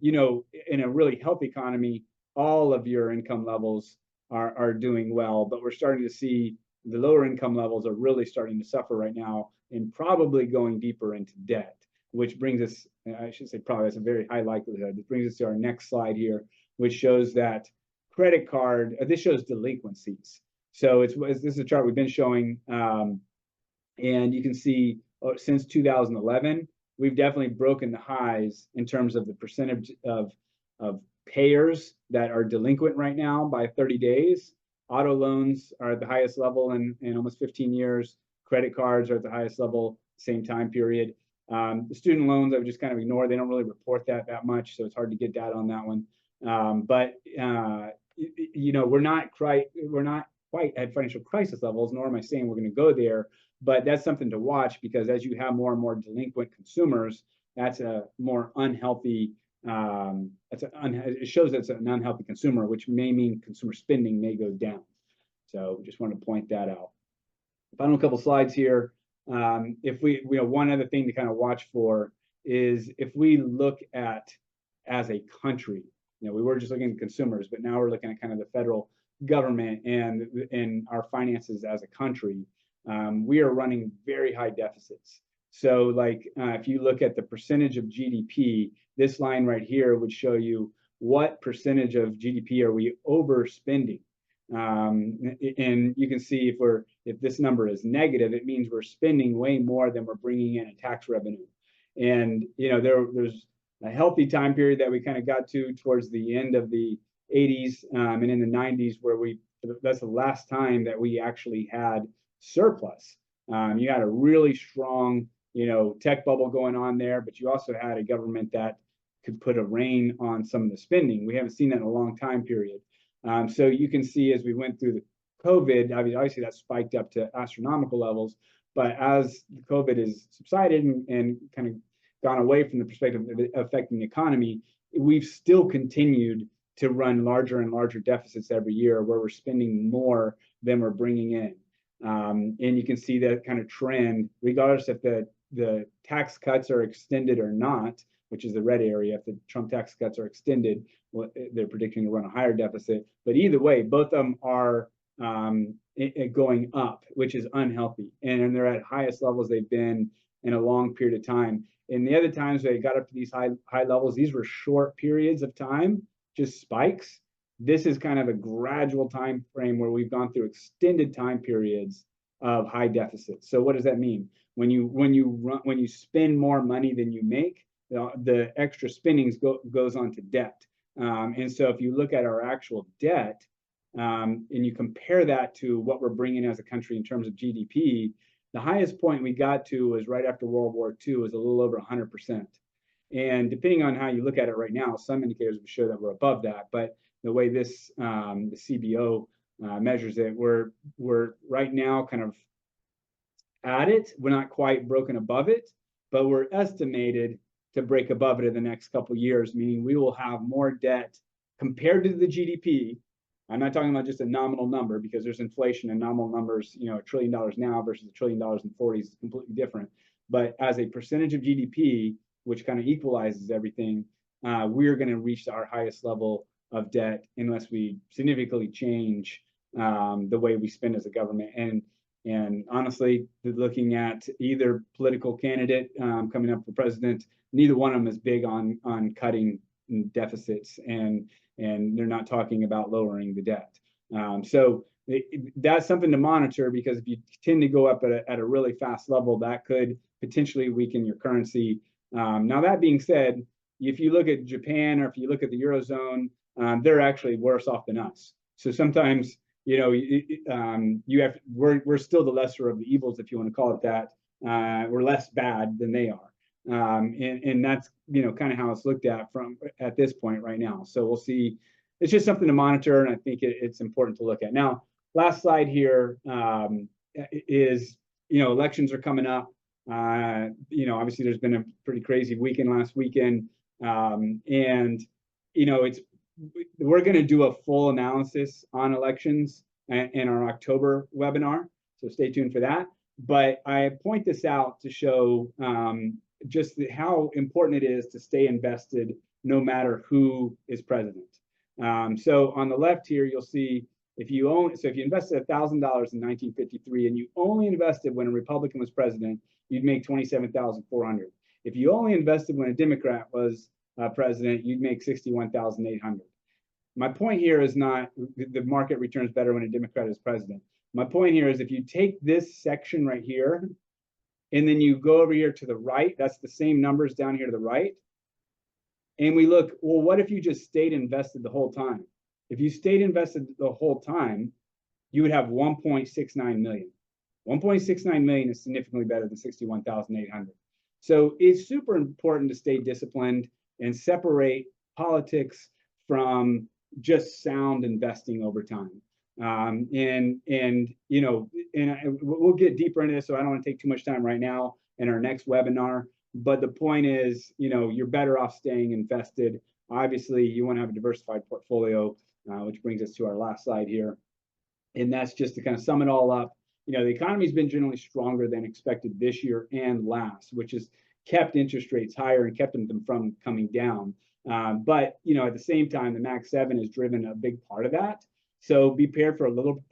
A: you know, in a really healthy economy, all of your income levels are doing well. But we're starting to see the lower income levels are really starting to suffer right now and probably going deeper into debt, which brings us, I should say probably, that's a very high likelihood. It brings us to our next slide here, which shows that credit card, this shows delinquencies. So this is a chart we've been showing, and you can see since 2011, we've definitely broken the highs in terms of the percentage of payers that are delinquent right now by 30 days. Auto loans are at the highest level in almost 15 years. Credit cards are at the highest level, same time period. The student loans I would just kind of ignore. They don't really report that much, so it's hard to get data on that one. We're not quite at financial crisis levels, nor am I saying we're going to go there. But that's something to watch, because as you have more and more delinquent consumers, that's a more unhealthy. It shows it's an unhealthy consumer, which may mean consumer spending may go down. So just want to point that out. Final couple slides here. If one other thing to kind of watch for is if we look at as a country, we were just looking at consumers, but now we're looking at kind of the federal government and our finances as a country. We are running very high deficits. So if you look at the percentage of GDP, this line right here would show you what percentage of GDP are we overspending. And you can see if this number is negative, it means we're spending way more than we're bringing in tax revenue. And there's a healthy time period that we kind of got to towards the end of the 80s and in the 90s, where that's the last time that we actually had surplus. You had a really strong tech bubble going on there, but you also had a government that could put a rein on some of the spending. We haven't seen that in a long time period. So you can see as we went through the COVID, obviously that spiked up to astronomical levels, but as the COVID has subsided and kind of gone away from the perspective of affecting the economy, we've still continued to run larger and larger deficits every year, where we're spending more than we're bringing in. And you can see that kind of trend, regardless if the tax cuts are extended or not, which is the red area. If the Trump tax cuts are extended, they're predicting to run a higher deficit. But either way, both of them are going up, which is unhealthy. And they're at highest levels they've been in a long period of time. And the other times they got up to these high levels, these were short periods of time, just spikes. This is kind of a gradual time frame where we've gone through extended time periods of high deficits. So what does that mean? When you spend more money than you make, the extra spending goes on to debt. And so if you look at our actual debt and you compare that to what we're bringing as a country in terms of GDP, the highest point we got to was right after World War II, was a little over 100%. And depending on how you look at it right now, some indicators would show that we're above that. But the way this the CBO measures it, we're right now kind of at it. We're not quite broken above it, but we're estimated to break above it in the next couple of years, meaning we will have more debt compared to the GDP. I'm not talking about just a nominal number, because there's inflation and nominal numbers, $1 trillion now versus $1 trillion in the 40s is completely different. But as a percentage of GDP, which kind of equalizes everything, we're going to reach our highest level of debt unless we significantly change the way we spend as a government. And honestly, looking at either political candidate coming up for president, neither one of them is big on cutting deficits, and they're not talking about lowering the debt. So that's something to monitor, because if you tend to go up at a really fast level, that could potentially weaken your currency. Now, that being said, if you look at Japan or if you look at the Eurozone, they're actually worse off than us. So sometimes, we're still the lesser of the evils, if you want to call it that. We're less bad than they are. And that's, kind of how it's looked at at this point right now. So we'll see. It's just something to monitor, and I think it's important to look at. Now, last slide here is, elections are coming up. Obviously there's been a pretty crazy weekend last weekend. We're going to do a full analysis on elections in our October webinar. So stay tuned for that. But I point this out to show just how important it is to stay invested no matter who is president. So on the left here, you'll see if you invested $1,000 in 1953 and you only invested when a Republican was president, you'd make $27,400. If you only invested when a Democrat was president, you'd make $61,800. My point here is not the market returns better when a Democrat is president. My point here is if you take this section right here And then you go over here to the right, that's the same numbers down here to the right. And we look, well, what if you just stayed invested the whole time? If you stayed invested the whole time, you would have 1.69 million. 1.69 million is significantly better than 61,800. So it's super important to stay disciplined and separate politics from just sound investing over time. And you know, and we'll get deeper into this, so I don't want to take too much time right now in our next webinar. But the point is, you know, you're better off staying invested. Obviously, you want to have a diversified portfolio, which brings us to our last slide here. And that's just to kind of sum it all up. You know, the economy's been generally stronger than expected this year and last, which has kept interest rates higher and kept them from coming down. But, you know, at the same time, the Mag 7 has driven a big part of that. So be prepared for a little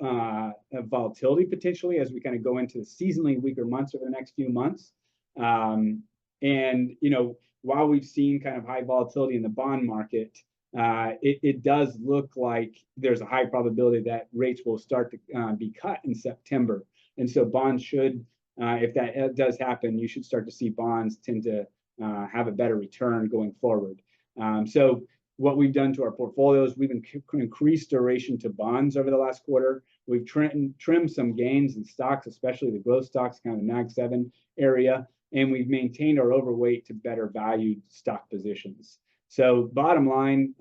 A: volatility potentially as we kind of go into the seasonally weaker months over the next few months. And, you know, while we've seen kind of high volatility in the bond market, it does look like there's a high probability that rates will start to be cut in September. And so bonds should, if that does happen, you should start to see bonds tend to have a better return going forward. So what we've done to our portfolios, we've increased duration to bonds over the last quarter. We've trimmed some gains in stocks, especially the growth stocks, kind of the Mag 7 area, and we've maintained our overweight to better valued stock positions. So bottom line,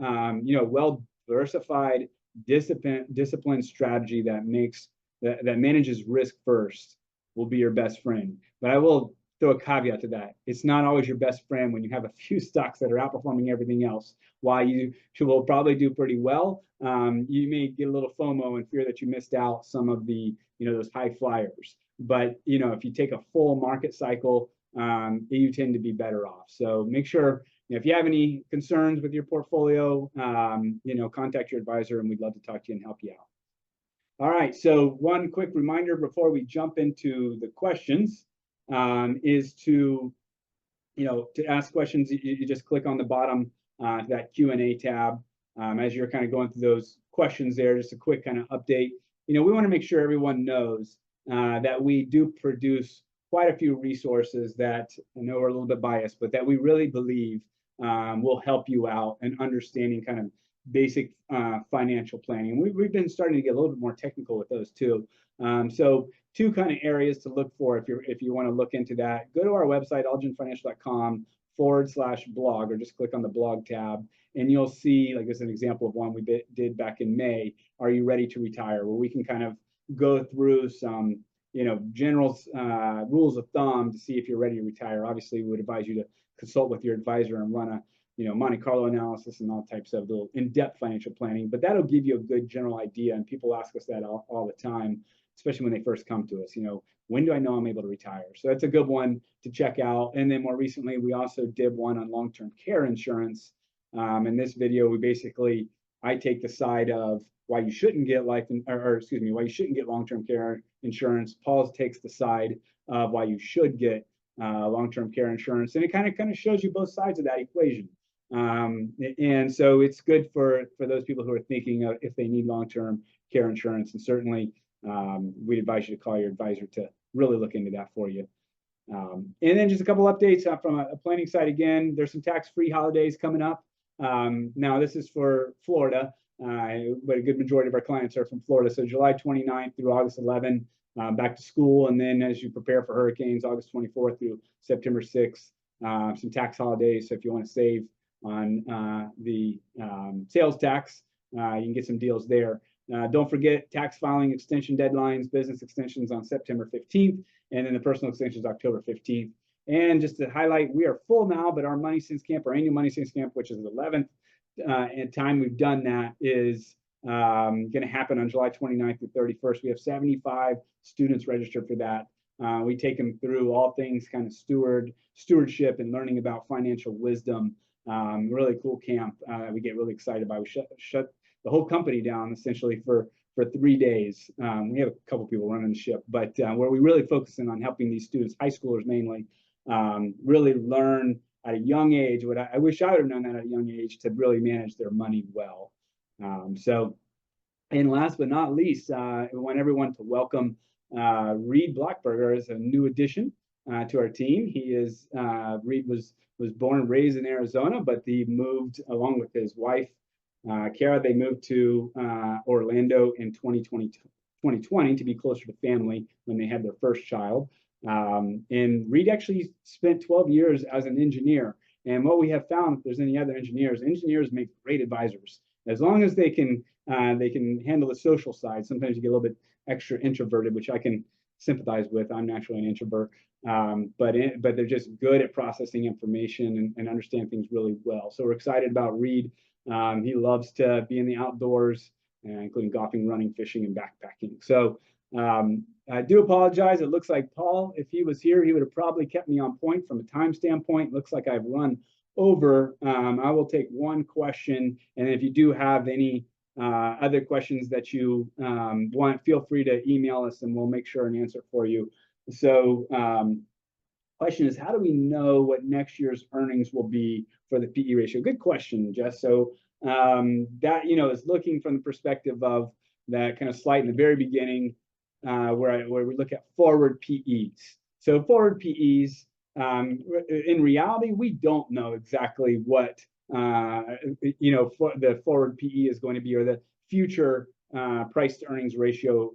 A: you know, well diversified, disciplined strategy that manages risk first will be your best friend. But I will throw a caveat to that. It's not always your best friend when you have a few stocks that are outperforming everything else. While you will probably do pretty well, you may get a little FOMO and fear that you missed out some of the, you know, those high flyers. But, you know, if you take a full market cycle, you tend to be better off. So make sure, you know, if you have any concerns with your portfolio, you know, contact your advisor and we'd love to talk to you and help you out. All right, so one quick reminder before we jump into the questions is to, you know, to ask questions, you just click on the bottom, that Q&A tab. As you're kind of going through those questions there, just a quick kind of update. You know, we want to make sure everyone knows that we do produce quite a few resources that I know are a little bit biased, but that we really believe will help you out in understanding kind of basic financial planning. We've been starting to get a little bit more technical with those too. So two kind of areas to look for if you want to look into that. Go to our website, allgenfinancial.com/blog, or just click on the blog tab, and you'll see, like, this is an example of one we did back in May. Are you ready to retire? Where we can kind of go through some, you know, general rules of thumb to see if you're ready to retire. Obviously, we would advise you to consult with your advisor and run a, you know, Monte Carlo analysis and all types of little in-depth financial planning, but that'll give you a good general idea. And people ask us that all the time, especially when they first come to us, you know, when do I know I'm able to retire? So that's a good one to check out. And then more recently, we also did one on long-term care insurance. In this video, I take the side of why you shouldn't get why you shouldn't get long-term care insurance. Paul takes the side of why you should get long-term care insurance, and it kind of shows you both sides of that equation. And so it's good for those people who are thinking of if they need long-term care insurance, and certainly we'd advise you to call your advisor to really look into that for you. And then just a couple updates from a planning side. Again, there's some tax-free holidays coming up. Now this is for Florida, but a good majority of our clients are from Florida. So July 29th through August 11th, back to school. And then as you prepare for hurricanes, August 24th through September 6th, some tax holidays. So if you want to save on the sales tax, you can get some deals there. Don't forget tax filing extension deadlines, business extensions on September 15th, and then the personal extensions October 15th. And just to highlight, we are full now, but our Money Sense Camp, our annual Money Sense Camp, which is the 11th time we've done that, is going to happen on July 29th through 31st. We have 75 students registered for that. We take them through all things kind of stewardship and learning about financial wisdom. Really cool camp. We get really excited about. We shut the whole company down essentially for 3 days. We have a couple people running the ship, but where we really focusing on helping these students, high schoolers mainly, really learn at a young age what I wish I would have known that at a young age, to really manage their money well. So, and last but not least, we want everyone to welcome Reed Blackberger as a new addition. to our team. He is Reed was born and raised in Arizona, but he moved along with his wife, Kara. They moved to Orlando in 2020 to be closer to family when they had their first child. And Reed actually spent 12 years as an engineer. And what we have found, if there's any other engineers make great advisors. As long as they can handle the social side. Sometimes you get a little bit extra introverted, which I can sympathize with. I'm naturally an introvert, but they're just good at processing information and understand things really well. So we're excited about Reed. He loves to be in the outdoors, including golfing, running, fishing, and backpacking. So I do apologize. It looks like Paul, if he was here, he would have probably kept me on point from a time standpoint. Looks like I've run over. I will take one question, and if you do have any other questions that you want, feel free to email us, and we'll make sure and answer for you. So question is, how do we know what next year's earnings will be for the PE ratio? Good question, Jess. So that, is looking from the perspective of that kind of slide in the very beginning, where we look at forward PEs. So forward PEs, in reality, we don't know exactly what for the forward PE is going to be, or the future price to earnings ratio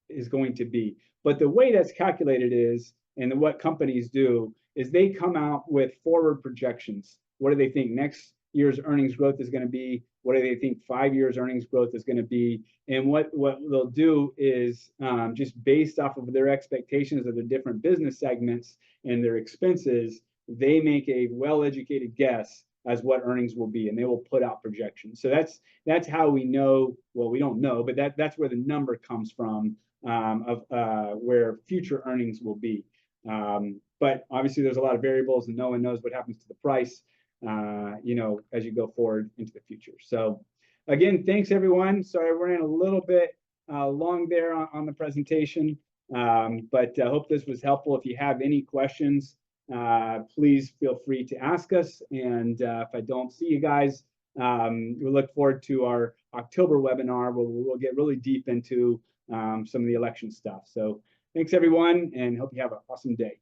A: is going to be. But the way that's calculated is, and what companies do, is they come out with forward projections. What do they think next year's earnings growth is going to be? What do they think 5 years earnings growth is going to be? And what they'll do is just based off of their expectations of the different business segments and their expenses, they make a well-educated guess as what earnings will be, and they will put out projections. So that's how we know. Well, we don't know, but that's where the number comes from, of where future earnings will be. But obviously, there's a lot of variables, and no one knows what happens to the price, as you go forward into the future. So, again, thanks everyone. Sorry, we're in a little bit long there on the presentation, but I hope this was helpful. If you have any questions, please feel free to ask us. And if I don't see you guys, we look forward to our October webinar where we'll get really deep into some of the election stuff. So thanks everyone, and hope you have an awesome day.